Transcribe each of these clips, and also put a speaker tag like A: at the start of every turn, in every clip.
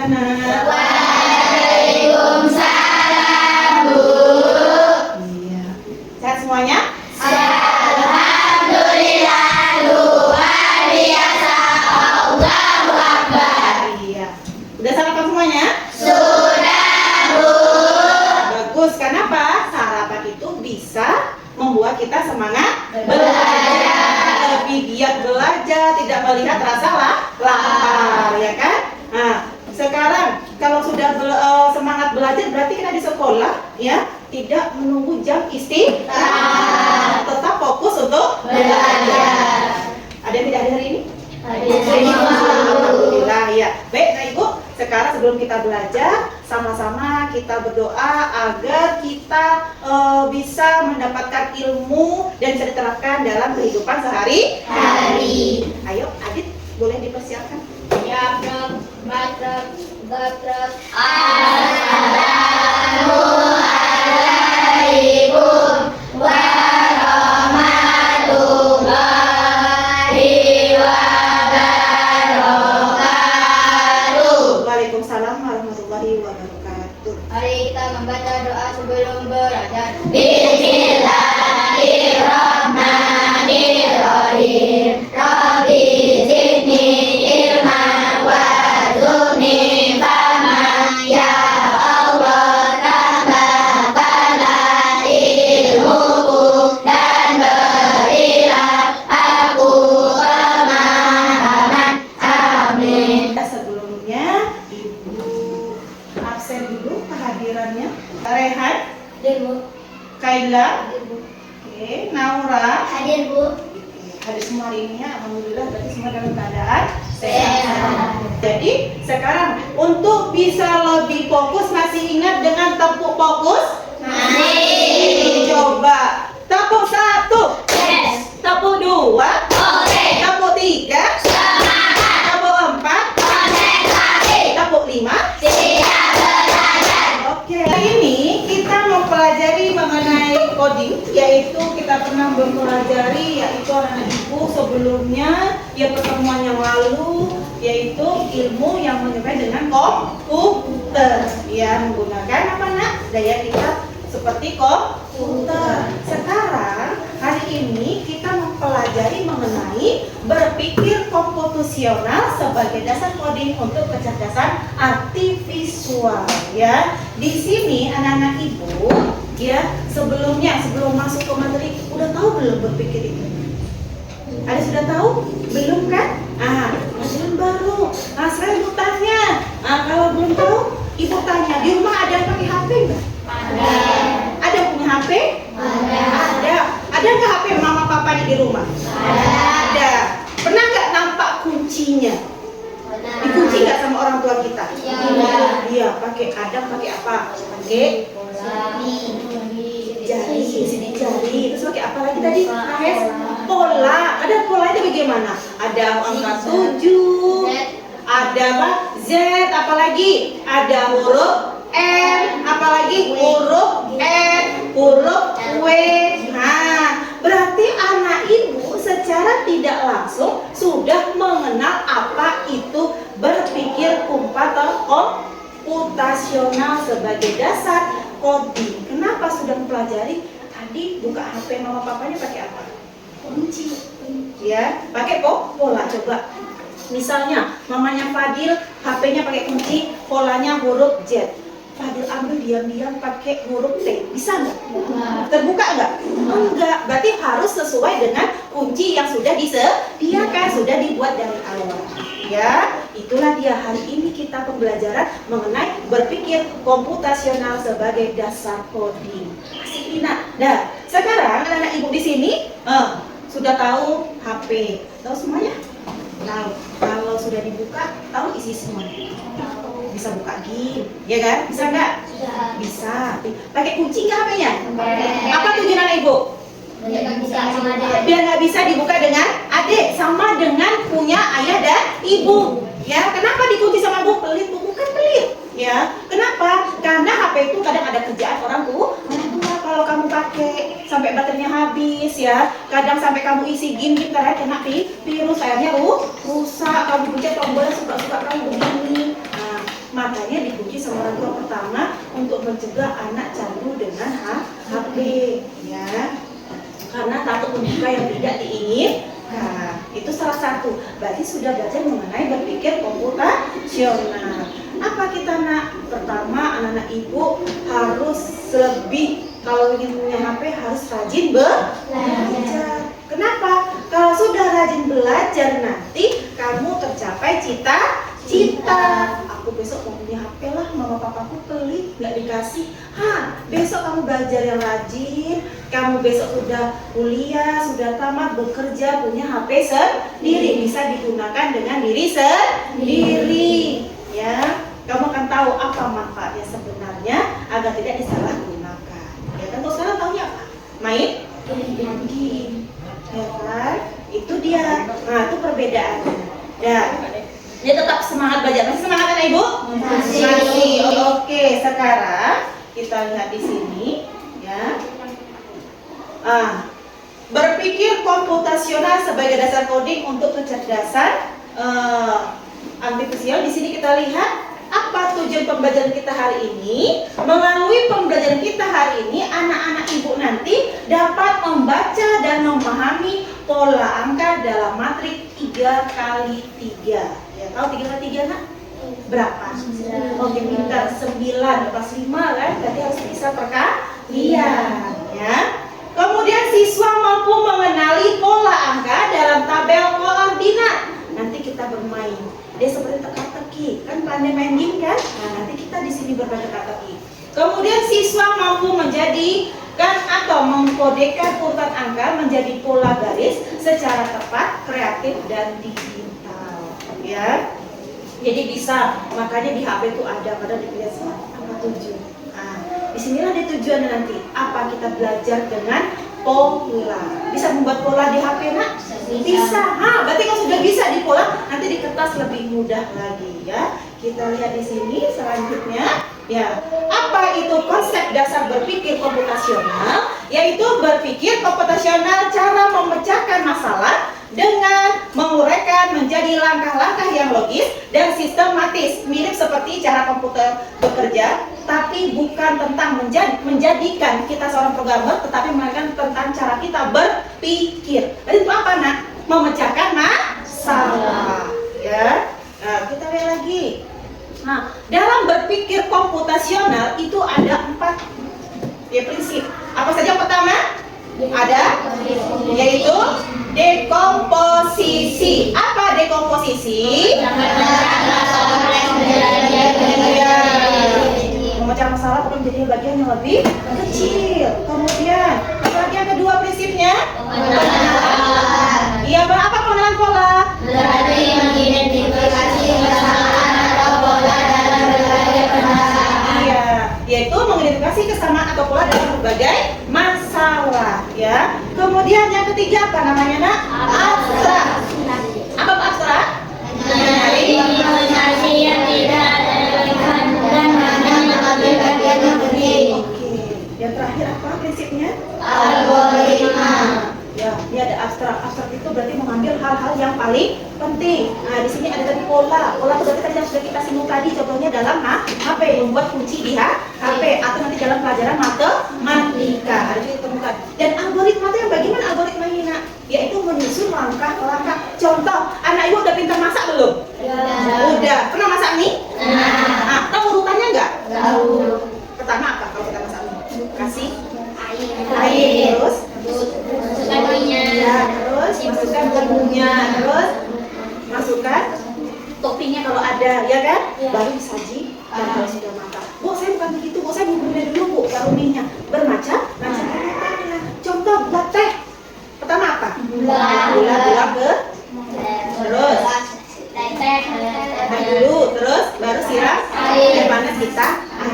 A: Silakan nak.
B: Waalaikumsalam, Bu.
A: Iya. Sehat semuanya?
B: Alhamdulillah, luar biasa. Allahu Akbar.
A: Iya. Udah sarapan semuanya?
B: Sudah, Bu.
A: Bagus. Kenapa? Sarapan itu bisa membuat kita semangat
B: Belajar.
A: lebih giat belajar, tidak melihat rasa lapar, ya kan? Nah, sekarang kalau sudah semangat belajar berarti kita di sekolah, ya, tidak menunggu jam istirahat, tetap fokus untuk
B: Belajar.
A: Ada yang tidak ada hari ini?
B: Semua.
A: Alhamdulillah, ya. Baik, nah Ibu, sekarang sebelum kita belajar, sama-sama kita berdoa agar kita bisa mendapatkan ilmu dan bisa diterapkan dalam kehidupan sehari-hari. Ayo, Adit, boleh dipersiapkan?
B: Ya, Assalamualaikum warahmatullahi wabarakatuh.
A: Waalaikumsalam warahmatullahi wabarakatuh.
B: Mari kita membaca doa sebelum belajar. Bismillahirrahmanirrahim. Rabbi zidni ilman warzuqni fahman. Ya Allah, tambahkanlah ilmuku dan berilah aku pemahaman. Amin.
A: Sebelumnya, Ibu absen dulu kehadirannya. Rehan, Kaila, oke, Naura,
B: Hadir, Bu.
A: hadir semua hari ini ya, alhamdulillah berarti semua dalam keadaan
B: Sehat.
A: Jadi sekarang untuk bisa lebih fokus, masih ingat dengan tepuk fokus?
B: Masih.
A: Coba tepuk 1,
B: Yes.
A: tepuk 2,
B: Oke.
A: tepuk 3,
B: Semangat.
A: tepuk 4,
B: Konsentrasi.
A: tepuk 5.
B: Siap belajar.
A: Oke, hari ini kita mempelajari mengenai coding, yaitu kita pernah mempelajari yaitu anak-anak ibu sebelumnya, ya pertemuan yang lalu, yaitu ilmu yang menyebabkan dengan komputer, ya menggunakan apa nak? Daya kita seperti komputer. Sekarang hari ini kita mempelajari mengenai berpikir komputasional sebagai dasar coding untuk kecerdasan artifisial, ya. Di sini anak-anak ibu, ya, sebelum masuk ke materi udah tahu belum berpikir itu? Ada sudah tahu? Belum kan? Pelajaran baru. Sekarang ibu tanya. Kalau belum tahu, ibu tanya. Di rumah ada yang pakai HP nggak?
B: Ada.
A: Ada yang punya HP?
B: Ada.
A: Ada nggak HP mama papanya di rumah? Ada. Pernah nggak nampak kuncinya? Dikunci nggak sama orang tua kita?
B: Iya.
A: Iya. Pakai apa? Pakai jari, sini jari. Terus pakai apa lagi tadi? Pola. Ada polanya bagaimana? Ada angka 7. Ada apa? Z, apalagi? Ada huruf M, apalagi? Huruf N, huruf W. Nah, berarti anak ibu secara tidak langsung sudah mengenal apa itu berpikir komputasional sebagai dasar coding. Kenapa sudah mempelajari? Tadi buka HP mama papanya pakai apa? Kunci. Ya, pakai pola. Coba. Misalnya, mamanya Fadil, HP-nya pakai kunci, polanya huruf Z. Fadil ambil diam-diam pakai huruf T, bisa nggak? Terbuka nggak? Enggak, berarti harus sesuai dengan kunci yang sudah disediakan, sudah dibuat dari awal. Ya, itulah dia hari ini kita pembelajaran mengenai berpikir komputasional sebagai dasar coding. Masih ingat? Nah, sekarang anak-anak ibu di sini sudah tahu HP, tahu semuanya? Tahu. Kalau sudah dibuka, tahu isi semuanya. Bisa buka game, ya kan? Bisa nggak? Bisa. Pakai kunci nggak HP-nya? Apa tujuan anak ibu? Biar nggak bisa dibuka dengan adik, sama dengan punya ayah dan ibu. Ya, kenapa dikunci sama ibu? Pelit, bu, bukan pelit. Ya, kenapa? Karena HP itu kadang ada kerjaan orang tua. Kalau kamu pakai sampai baterainya habis, ya, kadang sampai kamu isi game karena kena virus, akhirnya rusak. Kamu pencet tombol suka-suka kamu begini. Makanya dikunci sama orang tua pertama untuk mencegah anak candu dengan HP, ya. Karena takut membuka yang tidak diinginkan. Itu salah satu. Berarti sudah belajar mengenai berpikir komputasional. Apa kita nak? Pertama, anak-anak ibu harus lebih, kalau ingin punya HP harus rajin belajar. Kenapa? Kalau sudah rajin belajar nanti kamu tercapai cita-cita. Aku besok mau punya HP lah, mama papaku pelit nggak dikasih. Besok kamu belajar yang rajin, kamu besok sudah kuliah, sudah tamat, bekerja, punya HP sendiri, bisa digunakan dengan diri sendiri, ya. Kamu akan tahu apa manfaatnya sebenarnya agar tidak disalahgunakan. Ya kan, kalau sekarang tahunya apa? Main game, ya kan? Itu dia. Nah, itu perbedaannya. Dan dia tetap semangat belajar. Masih semangat kan Ibu? Masih. Oke, sekarang kita lihat di sini, ya. Berpikir komputasional sebagai dasar coding untuk kecerdasan artifisial. Di sini kita lihat apa tujuan pembelajaran kita hari ini. Melalui pembelajaran kita hari ini, anak-anak ibu nanti dapat membaca dan memahami pola angka dalam matrik 3x3. Ya, tahu 3x3 nak? Berapa? Oke, pintar. 9 plus 5 kan? Berarti harus bisa perkalian, ya. Kemudian siswa mampu mengenali pola angka dalam tabel koordinat. Nanti kita bermain. Dia seperti teka-teki, kan pandai main game kan? Nah, nanti kita di sini bermain teka-teki. Kemudian siswa mampu menjadikan atau mengkodekan urutan angka menjadi pola garis secara tepat, kreatif dan digital, ya. Jadi bisa, makanya di HP itu ada pada dipilih angka 7. Nah, disinilah dia tujuannya nanti. Apa kita belajar dengan pola? Bisa membuat pola di HP nak? Bisa. Berarti kalau sudah bisa di pola, nanti di kertas lebih mudah lagi, ya. Kita lihat di sini selanjutnya, ya. Apa itu konsep dasar berpikir komputasional? Yaitu berpikir komputasional cara memecahkan masalah dengan menguraikan menjadi langkah-langkah yang logis dan sistematis, mirip seperti cara komputer bekerja, tapi bukan tentang menjadikan kita seorang programmer, tetapi melainkan tentang cara kita berpikir. Dan itu apa nak? Memecahkan masalah, ya. Nah, kita lihat lagi. Nah, dalam berpikir komputasional itu ada 4 prinsip. Apa saja yang pertama? Ada, yaitu dekomposisi. Apa dekomposisi? Ya, memecah masalah bukan menjadi bagian yang lebih kecil. Kemudian, apalagi yang kedua prinsipnya? Pengenalan. Iya, apa pengenalan pola?
B: Berarti mengidentifikasi kesamaan atau pola dalam berbagai permasalahan.
A: Iya, yaitu mengidentifikasi kesamaan atau pola dalam berbagai masalah, ya. Kemudian yang ketiga apa namanya nak? Abstrak. Apa abstrak?
B: Menyari yang tidak ada relevan dan hanya mengambil bagian yang penting.
A: Oke. Yang terakhir apa prinsipnya?
B: Algoritma.
A: Ya, ini ada abstrak. Abstrak itu berarti mengambil hal-hal yang paling penting. Nah, di sini ada tadi pola. Pola itu berarti tadi yang sudah kita singgung tadi, contohnya dalam HP, membuat kunci di HP atau nanti dalam pelajaran matematika harus ditemukan. Dan algoritma itu yang bagaimana algoritma ini nak? Yaitu menyusun langkah-langkah. Contoh, anak ibu udah pintar masak belum? Udah. Pernah masak mie? Tahu urutannya nggak?
B: Tahu.
A: Pertama apa kalau kita masak mie? Kasih
B: Air.
A: terus
B: Masukkan minyak.
A: ya, terus masukkan bumbunya, terus masukkan toppingnya kalau ada, ya kan? Baru disaji dan kalau sudah matang. Bu, saya bukan begitu, Bu, saya bumbunya dulu, Bu, baru minyak. Bermacam-macam urutannya. Contoh buat teh. Pertama apa? Gula ke, terus teh dulu, terus baru siram air panas kita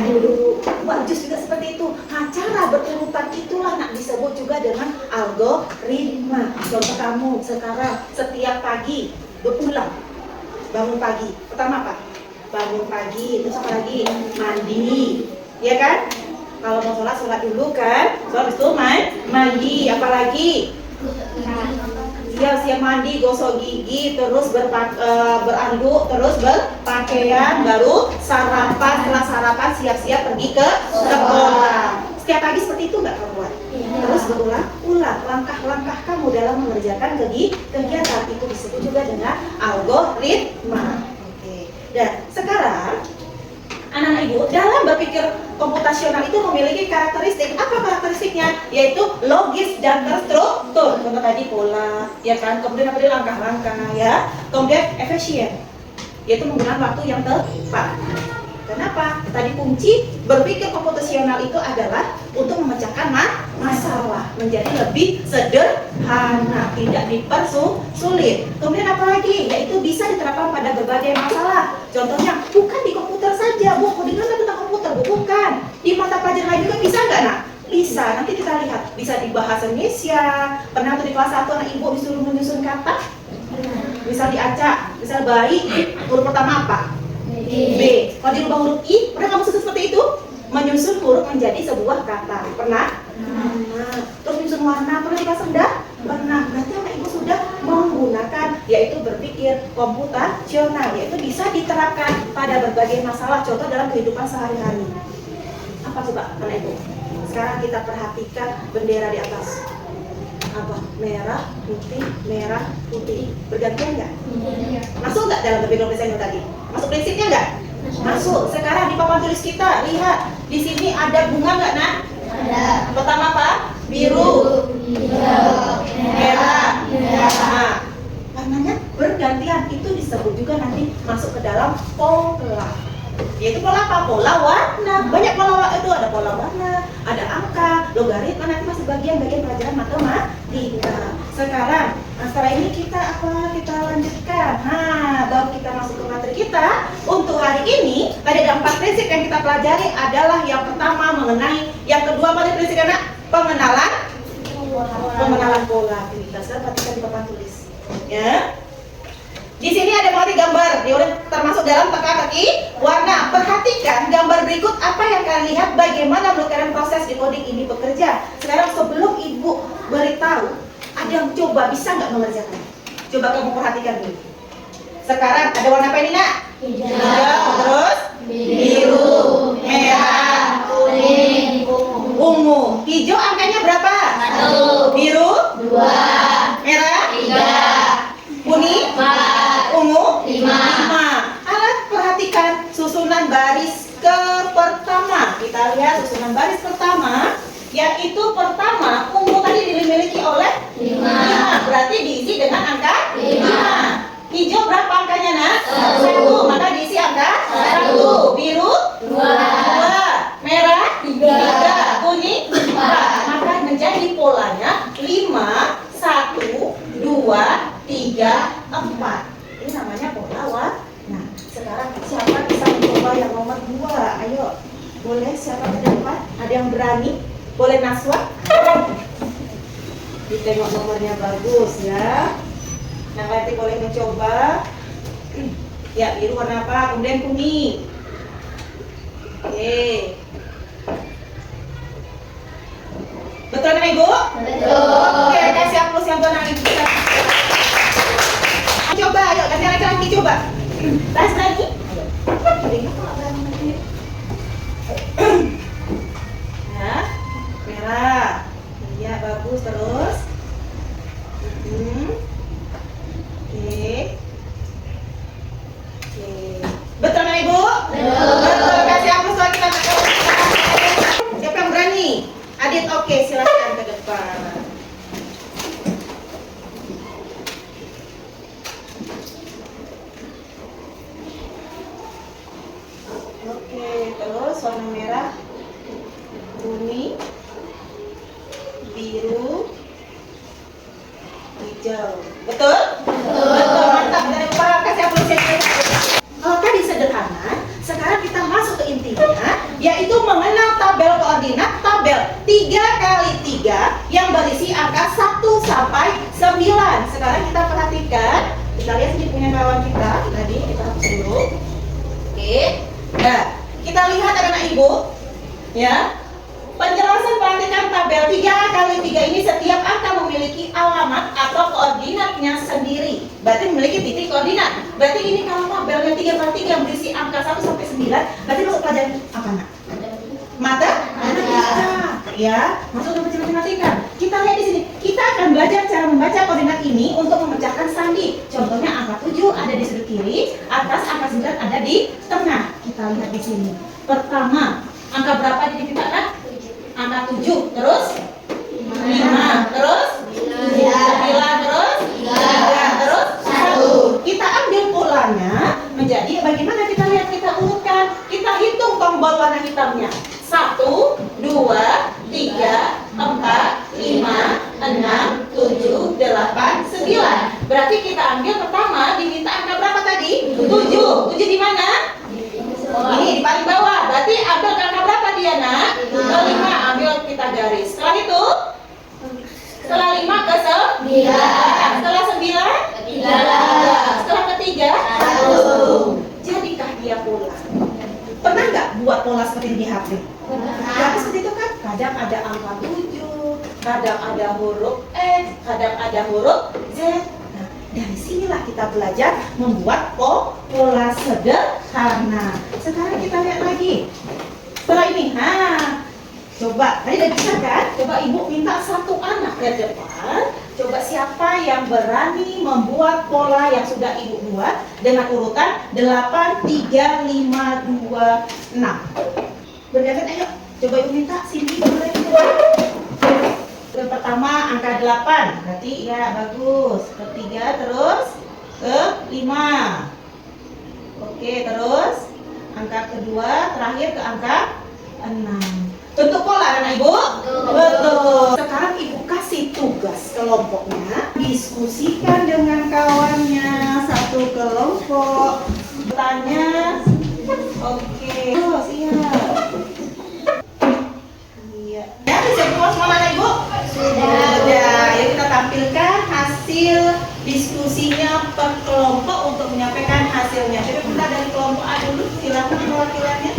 A: dulu. Buat jus juga seperti itu. Nah, cara berurutan itulah nak disebut juga dengan algoritma. Contoh kamu sekarang setiap pagi berulang, bangun pagi. Pertama apa? Bangun pagi, terus apa lagi? Mandi, ya kan? Kalau mau sholat dulu kan? Sholat itu mandi, apalagi? siap mandi, gosok gigi, terus beranduk, terus berpakaian, baru sarapan. Setelah sarapan siap-siap pergi ke sekolah. Setiap pagi seperti itu nggak kamu buat? Terus berulang-ulang langkah-langkah kamu dalam mengerjakan kegiatan itu disebut juga dengan algoritma. Oke. Dan sekarang anak-anak ibu dalam berpikir komputasional itu memiliki karakteristik. Apa karakteristiknya? Yaitu logis dan terstruktur. Contoh tadi pola, ya kan? Kemudian apa langkah-langkah, ya. Kemudian efisien, yaitu menggunakan waktu yang tepat. Kenapa? Tadi kunci berpikir komputasional itu adalah untuk memecahkan masalah menjadi lebih sederhana, tidak dipersulit. Kemudian apa lagi? Yaitu bisa diterapkan pada berbagai masalah. Contohnya bukan di komputer saja, Bu. Codingan tentang komputer, Bu. Bukan. Di mata pelajaran lain juga bisa nggak, Nak? Bisa. Nanti kita lihat. Bisa di bahasa Indonesia. Pernah tuh di kelas 1 anak ibu disuruh menyusun kata? Bisa diacak. Misal bayi, huruf pertama apa? B. Kalau dirubah huruf I, pernah kamu susun seperti itu? Menyusun huruf menjadi sebuah kata. Pernah? Nah, terus menyusun warna, pernah dipasang dah? Pernah. Berarti anak ibu sudah menggunakan, yaitu berpikir komputasional, yaitu bisa diterapkan pada berbagai masalah. Contoh dalam kehidupan sehari-hari. Apa coba anak ibu? Sekarang kita perhatikan bendera di atas. Apa? Merah, putih. Bergantian nggak? Masuk nggak dalam berbeda prinsipnya tadi? Masuk prinsipnya nggak? Masuk. Sekarang di papan tulis kita, lihat. Di sini ada bunga nggak, Nak?
B: Ada.
A: Pertama apa? Biru,
B: hijau,
A: merah. Nah, warnanya bergantian. Itu disebut juga nanti masuk ke dalam pola. Yaitu pola apa? Pola warna. Banyak pola itu, ada pola warna, ada angka, logaritma, nanti masih bagian-bagian pelajaran matematika. Sekarang, setelah ini kita lanjutkan. Nah, baru kita masuk ke materi kita. Untuk hari ini, ada 4 prinsip yang kita pelajari adalah yang pertama mengenai, yang kedua pada prinsip anak pengenalan pola aktivitas. Sekarang perhatikan di papan tulis. Ya. Di sini ada mengerti gambar, termasuk dalam teka-teki warna. Perhatikan gambar berikut apa yang kalian lihat, bagaimana menurut proses decoding ini bekerja. Sekarang sebelum ibu beritahu, ada yang coba bisa nggak mengerjakan? Coba kamu perhatikan dulu. Sekarang ada warna apa ini, Nak? Hijau, terus biru, merah,
B: kuning,
A: ungu. Hijau angkanya berapa?
B: 1,
A: Biru,
B: 2,
A: merah,
B: 3,
A: kuning,
B: 4,
A: ungu,
B: 5.
A: Alat perhatikan susunan baris ke pertama. Kita lihat susunan baris pertama, yaitu pertama ungu tadi dimiliki oleh 5. Berarti diisi dengan angka 5. Hijau berapa angkanya, Nak? 1. Maka diisi angka 1. Biru 2. Merah 3. Kuning 4. Maka menjadi polanya 5, 1, 2, 3, 4. Ini namanya pola warna. Nah, sekarang siapa bisa mencoba yang nomor 2? Ayo, boleh siapa ke depan? Ada yang berani? Boleh Naswa? Ditengok nomornya bagus ya. Nah, nanti boleh mencoba. Ya, biru warna apa? Kemudian kuning. Oke. Betul kan, Ibu?
B: Betul.
A: Oke, kasih aplaus yang benar Ibu. Coba, ayo kasih laki-laki coba. Tas lagi. Nah, merah. Iya, bagus terus. Oke. Betul kan, Ibu? Betul. Kasih aplaus lagi kita. Siapa yang berani? Adit, oke, silakan ke depan. Oke, terus warna merah, kuning, biru, hijau. Betul? Betul, mantap. Dari kepala kasih apresiasi. Kalau tadi sederhana, sekarang kita masuk ke intinya, yaitu mengenal tabel koordinat, tabel 3 kali 3 yang berisi angka 1 sampai 9. Sekarang kita perhatikan, kita lihat ini punya kawan kita, tadi kita hapus dulu. Oke. Nah, kita lihat anak-anak ibu, ya. Penjelasan perhatikan tabel 3 kali 3 ini setiap angka memiliki alamat atau koordinatnya sendiri. Berarti memiliki titik koordinat. Berarti ini kalau tabelnya 3 kali 3 yang berisi angka 1 sampai 9, berarti masuk pelajaran apa nak? Matematika. Ya, masuk ke matematika. Kita lihat di sini. Kita akan belajar cara membaca koordinat ini untuk memecahkan sandi. Contohnya angka 7 ada di sudut kiri, atas angka 9 ada di tengah. Kita lihat di sini. Pertama, angka berapa diminta nak? Angka 7, terus 5, terus 9, terus 3, terus 1. Kita ambil polanya menjadi bagaimana kita lihat, kita urutkan, kita hitung tombol warna hitamnya. 1, 2, 3, 4, 5, 6, 7, 8, 9. Berarti kita ambil pertama diminta angka berapa tadi? 7. 7 di mana? Ini di paling bawah. Berarti ambil angka berapa dia nak? Ke 5. Ambil kita garis. Setelah itu? Setelah 5 ke 9. Setelah 9? 3. Setelah ketiga? 1. Jadikah dia pola? Pernah nggak buat pola seperti ini di HP? Tapi seperti itu kan, kadang ada angka 7, kadang ada huruf X, kadang ada huruf Z. Nah, dari sinilah kita belajar membuat pola sederhana. Sekarang kita lihat lagi. Setelah ini, coba, tadi udah bisa kan? Coba ibu minta satu anak ke depan. Coba siapa yang berani membuat pola yang sudah ibu buat dengan urutan 8, 3, 5, 2, 6. Bergantian, ayo. Coba ibu minta, Cindy boleh keluar. Yang pertama angka 8, berarti ya bagus. Ketiga terus ke 5. Oke, terus angka kedua terakhir ke angka 6. Bentuk pola anak ibu? Betul. Sekarang ibu kasih tugas kelompoknya, diskusikan dengan kawannya satu kelompok. Bertanya, oke. Terus iya. Iya. Ya, bisa keluar semua anak ibu? Sudah. Yuk kita tampilkan hasil diskusinya per kelompok untuk menyampaikan hasilnya. Coba kita dari kelompok A dulu, silakan perwakilannya.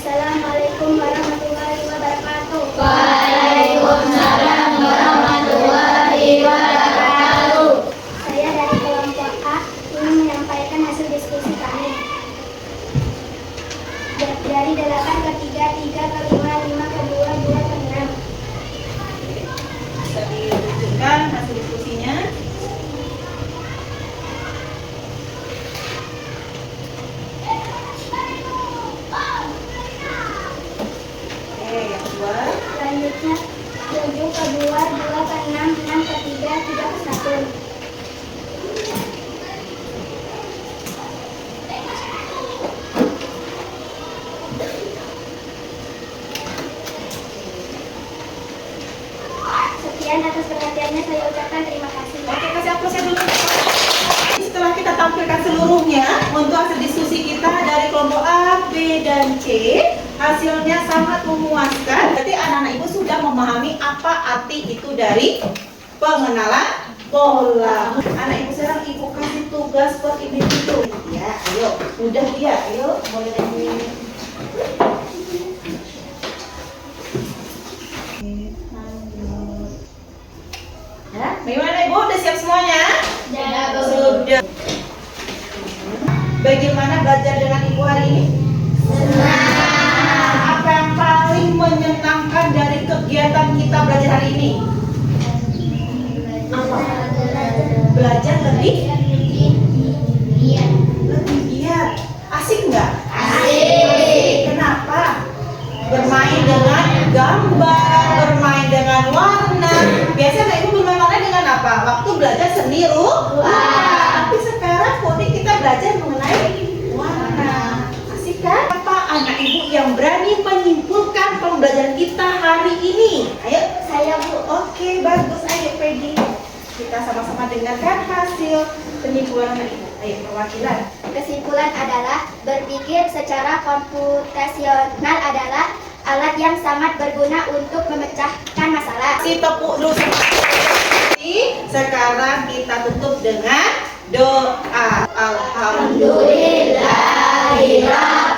B: Assalamualaikum warahmatullahi wabarakatuh.
C: Waalaikumsalam warahmatullahi wabarakatuh.
B: Saya dari kelompok A ingin menyampaikan hasil diskusi kami. Dari 8 ke 3, 3 ke 5, 5 ke 2, 2 ke 6.
A: Bisa ditunjukkan hasil diskusinya. Oke, yang kedua.
B: Selanjutnya 7 ke 2, 2 ke 6, 6 ke 3, 3 ke 1. Sekian atas perhatiannya, saya ucapkan terima kasih.
A: Oke, kasih aplausnya dulu. Setelah kita tampilkan seluruhnya untuk hasil diskusi kita dari kelompok A, B, dan C, hasilnya sangat memuaskan. Jadi anak-anak ibu sudah memahami apa arti itu dari pengenalan pola. Anak ibu sekarang ibu kasih tugas per individu. Ya, ayo, udah dia, ayo, boleh lanjut. Ya, bagaimana ibu? Udah siap semuanya? Sudah. Bagaimana belajar dengan ibu hari ini? Senang. Apa yang paling menyenangkan dari kegiatan kita belajar hari ini? Apa? Belajar lebih giat. Asik nggak? Asik. Kenapa? Bermain dengan gambar, bermain dengan warna. Biasanya ibu bermain warna dengan apa? Waktu belajar seni rupa. Tapi sekarang Kodi kita belajar mengenai warna. Asik kan? Apa anak ibu yang berani menyimpulkan pembelajaran kita hari ini? Ayo.
B: Saya Bu.
A: Oke, bagus. Ayo Fedi. Kita sama-sama dengarkan hasil penyimpulan anak ibu. Ayo, perwakilan.
B: Kesimpulan adalah berpikir secara komputasional adalah alat yang sangat berguna untuk memecahkan masalah.
A: Kasih tepuk dulu. Sekarang kita tutup dengan doa. Alhamdulillah.